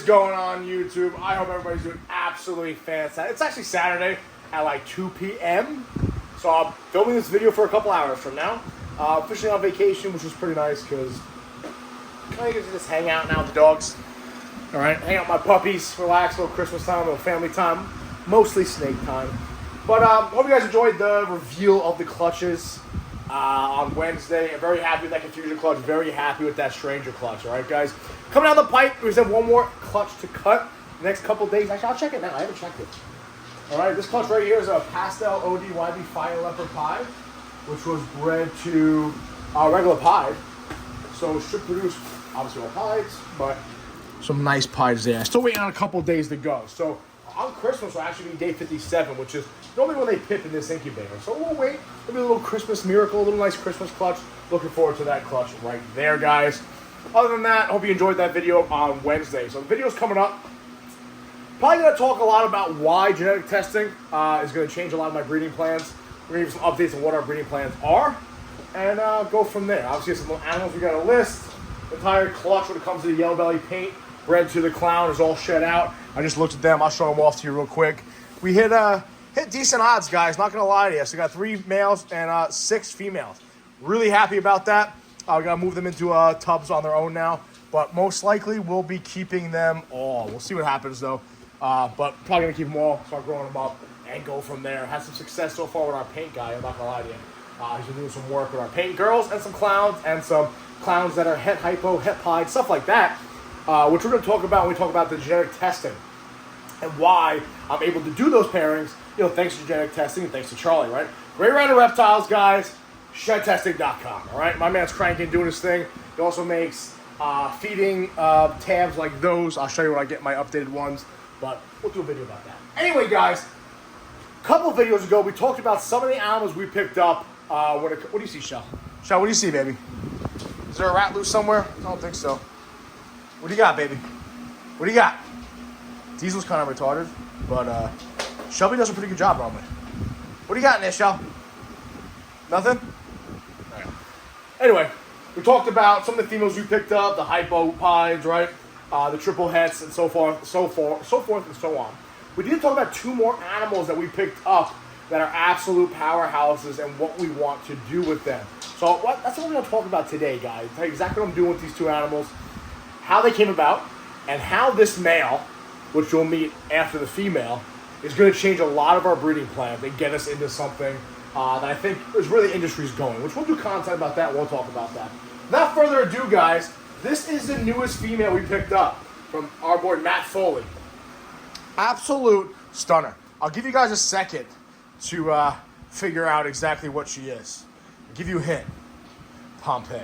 going on, YouTube? I hope everybody's doing absolutely fantastic. It's actually Saturday at like 2 p.m. So I'm filming this video for a couple hours from now. Officially on vacation, which was pretty nice because I get to just hang out now with the dogs. All right, hang out with my puppies, relax, a little Christmas time, a little family time, mostly snake time. But hope you guys enjoyed the reveal of the clutches on Wednesday. I'm very happy with that Confusion clutch. Very happy with that Stranger clutch. All right, guys. Coming down the pipe, we just have one more clutch to cut the next couple days. Actually, I'll check it now. I haven't checked it. All right, this clutch right here is a Pastel ODYB Fire Leopard Pied, which was bred to regular pied. So it should produce, obviously, all pieds, but some nice pieds there. Still waiting on a couple days to go. So on Christmas will actually be day 57, which is normally when they pip in this incubator. So we'll wait. It'll be a little Christmas miracle, a little nice Christmas clutch. Looking forward to that clutch right there, guys. Other than that, hope you enjoyed that video on Wednesday. So the video's coming up. Probably going to talk a lot about why genetic testing is going to change a lot of my breeding plans. We're going to give some updates on what our breeding plans are and go from there. Obviously, some little animals we got a list. The entire clutch when it comes to the yellow belly paint bred to the clown is all shed out. I just looked at them. I'll show them off to you real quick. We hit decent odds, guys. Not going to lie to you. So we got 3 males and 6 females. Really happy about that. We're going to move them into tubs on their own now. But most likely, we'll be keeping them all. We'll see what happens, though. But probably going to keep them all, start growing them up, and go from there. Had some success so far with our paint guy. I'm not going to lie to you. He's been doing some work with our paint girls and some clowns that are het hypo, het pied, stuff like that. Which we're going to talk about when we talk about the genetic testing and why I'm able to do those pairings, thanks to genetic testing and thanks to Charlie, right? Ray Rider Reptiles, guys, shedtesting.com, all right? My man's cranking, doing his thing. He also makes feeding tabs like those. I'll show you when I get my updated ones, but we'll do a video about that. Anyway, guys, a couple of videos ago, we talked about some of the animals we picked up. What do you see, Shell? Shell, what do you see, baby? Is there a rat loose somewhere? I don't think so. What do you got, baby? What do you got? Diesel's kind of retarded, but Shelby does a pretty good job normally. What do you got in there, Shell? Nothing? All right. Anyway, we talked about some of the females we picked up, the hypo pieds, right? The triple hets, and so forth, and so on. We did talk about 2 more animals that we picked up that are absolute powerhouses and what we want to do with them. So that's what we're going to talk about today, guys. Tell you exactly what I'm doing with these 2 animals, how they came about, and how this male, which you'll meet after the female, is going to change a lot of our breeding plans and get us into something that I think is really industry's going, which we'll do content about that. We'll talk about that. Without further ado, guys, this is the newest female we picked up from our boy Matt Foley. Absolute stunner. I'll give you guys a second to figure out exactly what she is. I'll give you a hint. Pompeii.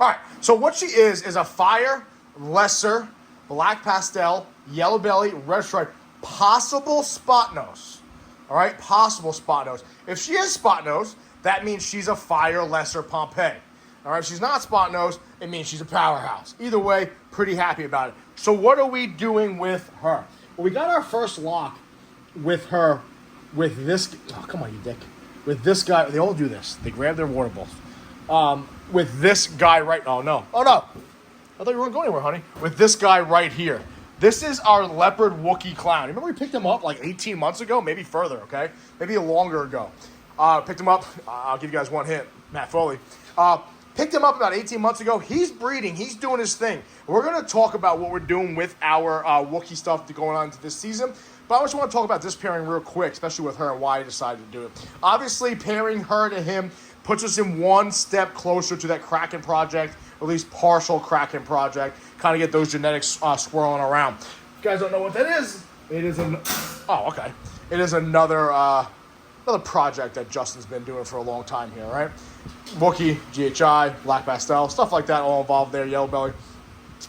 All right, so what she is a fire, lesser, black pastel, yellow belly, red stripe, possible spot nose. All right, possible spot nose. If she is spot nose, that means she's a fire, lesser Pompeii. All right, if she's not spot nose, it means she's a powerhouse. Either way, pretty happy about it. So what are we doing with her? Well, we got our first lock with her with this. Oh, come on, you dick. With this guy, they all do this. They grab their water bowls. With this guy right. Oh no. I thought you weren't going anywhere, honey. With this guy right here. This is our leopard Wookiee clown. Remember we picked him up like 18 months ago? Maybe further, okay? Maybe longer ago. Picked him up. I'll give you guys one hint. Matt Foley. Picked him up about 18 months ago. He's breeding. He's doing his thing. We're going to talk about what we're doing with our Wookiee stuff going on into this season. But I just want to talk about this pairing real quick, especially with her and why I decided to do it. Obviously, pairing her to him puts us in one step closer to that Kraken project, or at least partial Kraken project. Kind of get those genetics swirling around. If you guys don't know what that is, it is It is another project that Justin's been doing for a long time here, right? Wookiee, GHI, Black Pastel, stuff like that all involved there, Yellow Belly.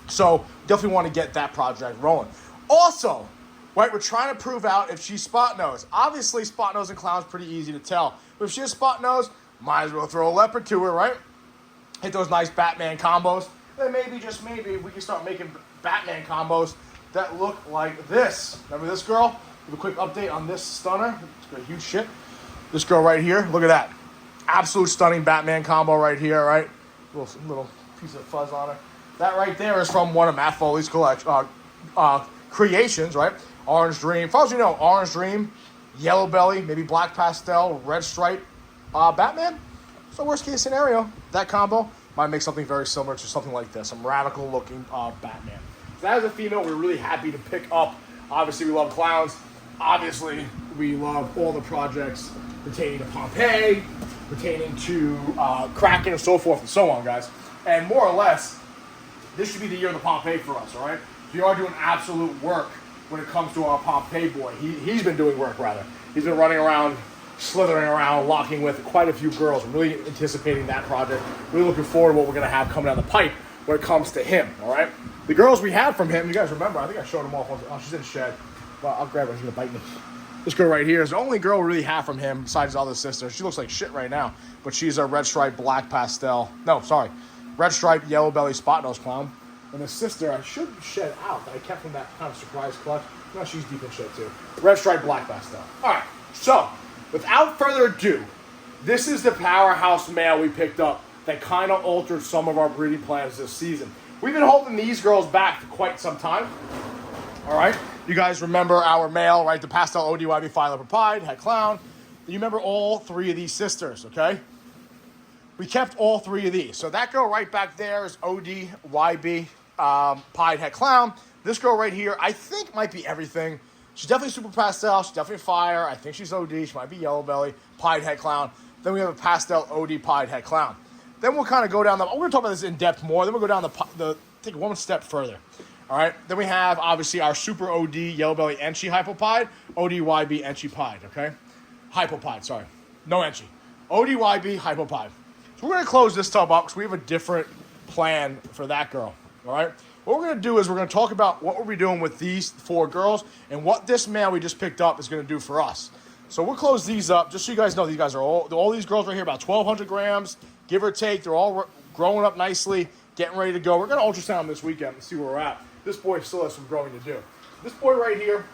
So definitely want to get that project rolling. Also, right, we're trying to prove out if she's spot nose. Obviously, spot nose and clown's pretty easy to tell. But if she's spot nose, might as well throw a leopard to her, right? Hit those nice Batman combos. Then maybe, just maybe, we can start making Batman combos that look like this. Remember this girl? Give a quick update on this stunner. It's got huge shit. This girl right here, look at that. Absolute stunning Batman combo right here, right? Little piece of fuzz on her. That right there is from one of Matt Foley's creations, right? Orange Dream. As far as you know, Orange Dream, Yellow Belly, maybe Black Pastel, Red Stripe, Batman. So worst case scenario, that combo might make something very similar to something like this, some radical looking Batman. So that is a female we're really happy to pick up. Obviously, we love clowns. Obviously, we love all the projects pertaining to Pompeii, pertaining to Kraken, and so forth and so on, guys. And more or less, this should be the year of the Pompeii for us, all right? We are doing absolute work when it comes to our Pompeii boy. He's been doing work, rather. He's been running around, slithering around, locking with quite a few girls. I'm really anticipating that project. Really looking forward to what we're going to have coming down the pipe when it comes to him, all right? The girls we had from him, you guys remember, I think I showed them off. Oh, she's in the shed. Well, I'll grab her. She's going to bite me. This girl right here is the only girl we really have from him besides his other sister. She looks like shit right now, but she's a red stripe, black pastel. No, sorry. Red stripe, yellow belly, spot nose clown. And the sister, I should shed out that I kept from that kind of surprise clutch. No, she's deep in shit too. Red stripe, black pastel. All right, so without further ado, this is the powerhouse male we picked up that kind of altered some of our breeding plans this season. We've been holding these girls back for quite some time. All right, you guys remember our male, right? The pastel ODYB Fire Leopard Pied, Het Clown. You remember all three of these sisters, okay? We kept all three of these. So that girl right back there is ODYB Pied Het Clown. This girl right here, I think might be everything. She's definitely super pastel. She's definitely fire. I think she's OD. She might be yellow belly, Pied Het Clown. Then we have a pastel OD Pied Het Clown. Then we'll kind of go down we're going to talk about this in depth more. Then we'll go down take one step further. All right. Then we have obviously our super OD yellow belly Enchi Hypopied, ODYB Enchi Pied. Okay, Hypopied. Sorry, no Enchi. ODYB Hypopied. So we're going to close this tub up because we have a different plan for that girl. All right. What we're going to do is we're going to talk about what we'll be doing with these four girls and what this male we just picked up is going to do for us. So we'll close these up just so you guys know these guys are all these girls right here about 1,200 grams, give or take. They're all growing up nicely, getting ready to go. We're going to ultrasound them this weekend and see where we're at. This boy still has some growing to do. This boy right here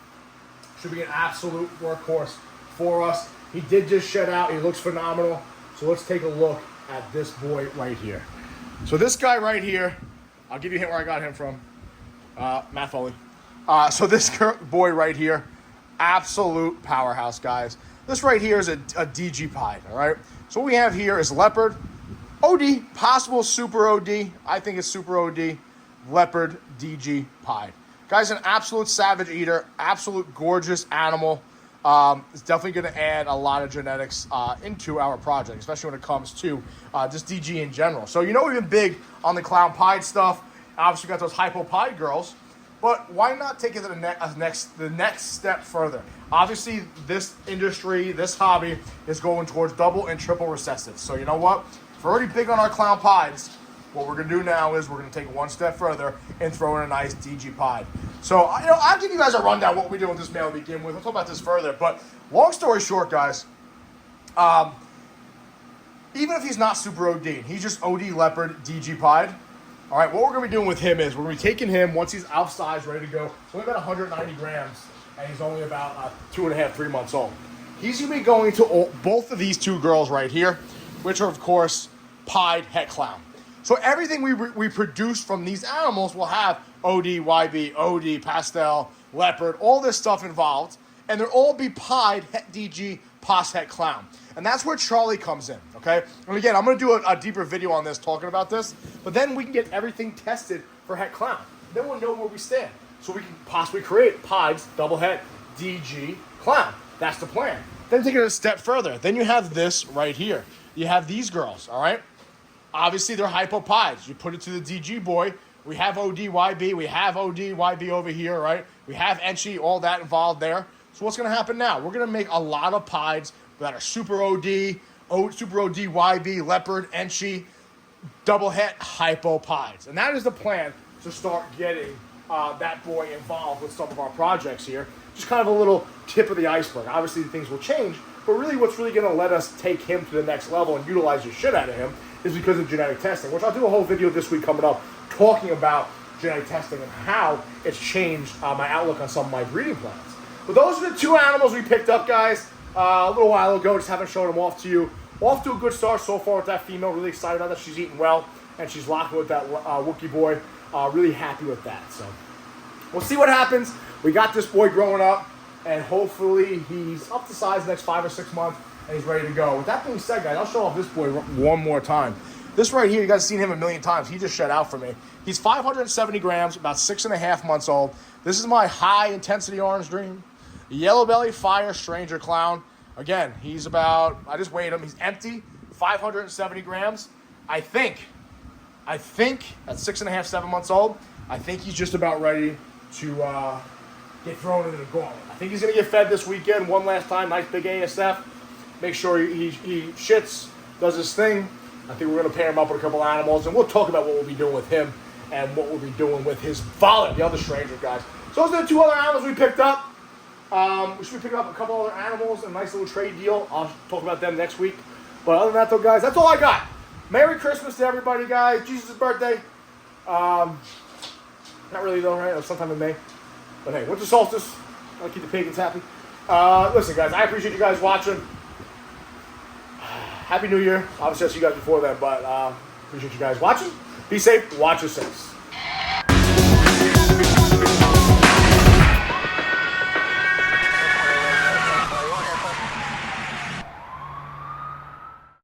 should be an absolute workhorse for us. He did just shed out. He looks phenomenal. So let's take a look at this boy right here. So this guy right here, I'll give you a hint where I got him from. Matt Foley. So this boy right here, absolute powerhouse, guys. This right here is a DG Pied, all right? So what we have here is Leopard, OD, possible Super OD. I think it's Super OD, Leopard, DG Pied. Guy's an absolute savage eater, absolute gorgeous animal. It's definitely going to add a lot of genetics into our project, especially when it comes to just DG in general. So you know we've been big on the clown pied stuff. Obviously, we got those hypo pied girls. But why not take it to the next step further? Obviously, this industry, this hobby, is going towards double and triple recessives. So you know what? If we're already big on our clown pieds, what we're going to do now is we're going to take it one step further and throw in a nice DG pied. So, I'll give you guys a rundown what we do with this male to begin with. We'll talk about this further. But long story short, guys, even if he's not super OD, he's just OD Leopard, DG pied. All right, what we're going to be doing with him is we're going to be taking him once he's outsized, ready to go. He's only about 190 grams, and he's only about 2.5, 3 months old. He's going to be going to both of these two girls right here, which are, of course, Pied Het Clown. So everything we produce from these animals will have OD, YB, OD, Pastel, Leopard, all this stuff involved, and they'll all be Pied Het DG, Pas Het Clown. And that's where Charlie comes in, okay? And again, I'm going to do a deeper video on this, talking about this, but then we can get everything tested for Het Clown. Then we'll know where we stand. So we can possibly create Pieds, double Het, DG, Clown. That's the plan. Then take it a step further. Then you have this right here. You have these girls, all right? Obviously, they're hypo pieds. You put it to the DG boy. We have ODYB. We have ODYB over here, right? We have Enchi, all that involved there. So what's going to happen now? We're going to make a lot of pieds that are super OD, super OD, YB, Leopard, Enchi, double Het, hypo pieds. And that is the plan to start getting that boy involved with some of our projects here. Just kind of a little tip of the iceberg. Obviously, things will change, but really what's really going to let us take him to the next level and utilize the shit out of him is because of genetic testing, which I'll do a whole video this week coming up talking about genetic testing and how it's changed my outlook on some of my breeding plans. But those are the two animals we picked up, guys, a little while ago. Just haven't shown them off to you. Off to a good start so far with that female. Really excited about that. She's eating well, and she's locking with that Wookiee boy. Really happy with that. So we'll see what happens. We got this boy growing up, and hopefully he's up to size the next 5 or 6 months, and he's ready to go. With that being said, guys, I'll show off this boy one more time. This right here, you guys have seen him a million times. He just shed out for me. He's 570 grams, about 6.5 months old. This is my high-intensity orange dream. Yellow belly fire stranger clown. Again, he's about, I just weighed him. He's empty, 570 grams. I think at 6.5, 7 months old, I think he's just about ready to get thrown into the gauntlet. I think he's going to get fed this weekend one last time. Nice big ASF. Make sure he shits, does his thing. I think we're going to pair him up with a couple animals, and we'll talk about what we'll be doing with him and what we'll be doing with his father, the other stranger, guys. So those are the 2 other animals we picked up. We should be picking up a couple other animals, a nice little trade deal. I'll talk about them next week. But other than that, though, guys, that's all I got. Merry Christmas to everybody, guys. Jesus' birthday. Not really, though, right? It was sometime in May. But hey, winter solstice. I'll keep the pagans happy. Listen, guys, I appreciate you guys watching. Happy New Year. Obviously, I'll see you guys before then, but appreciate you guys watching. Be safe. Watch your six.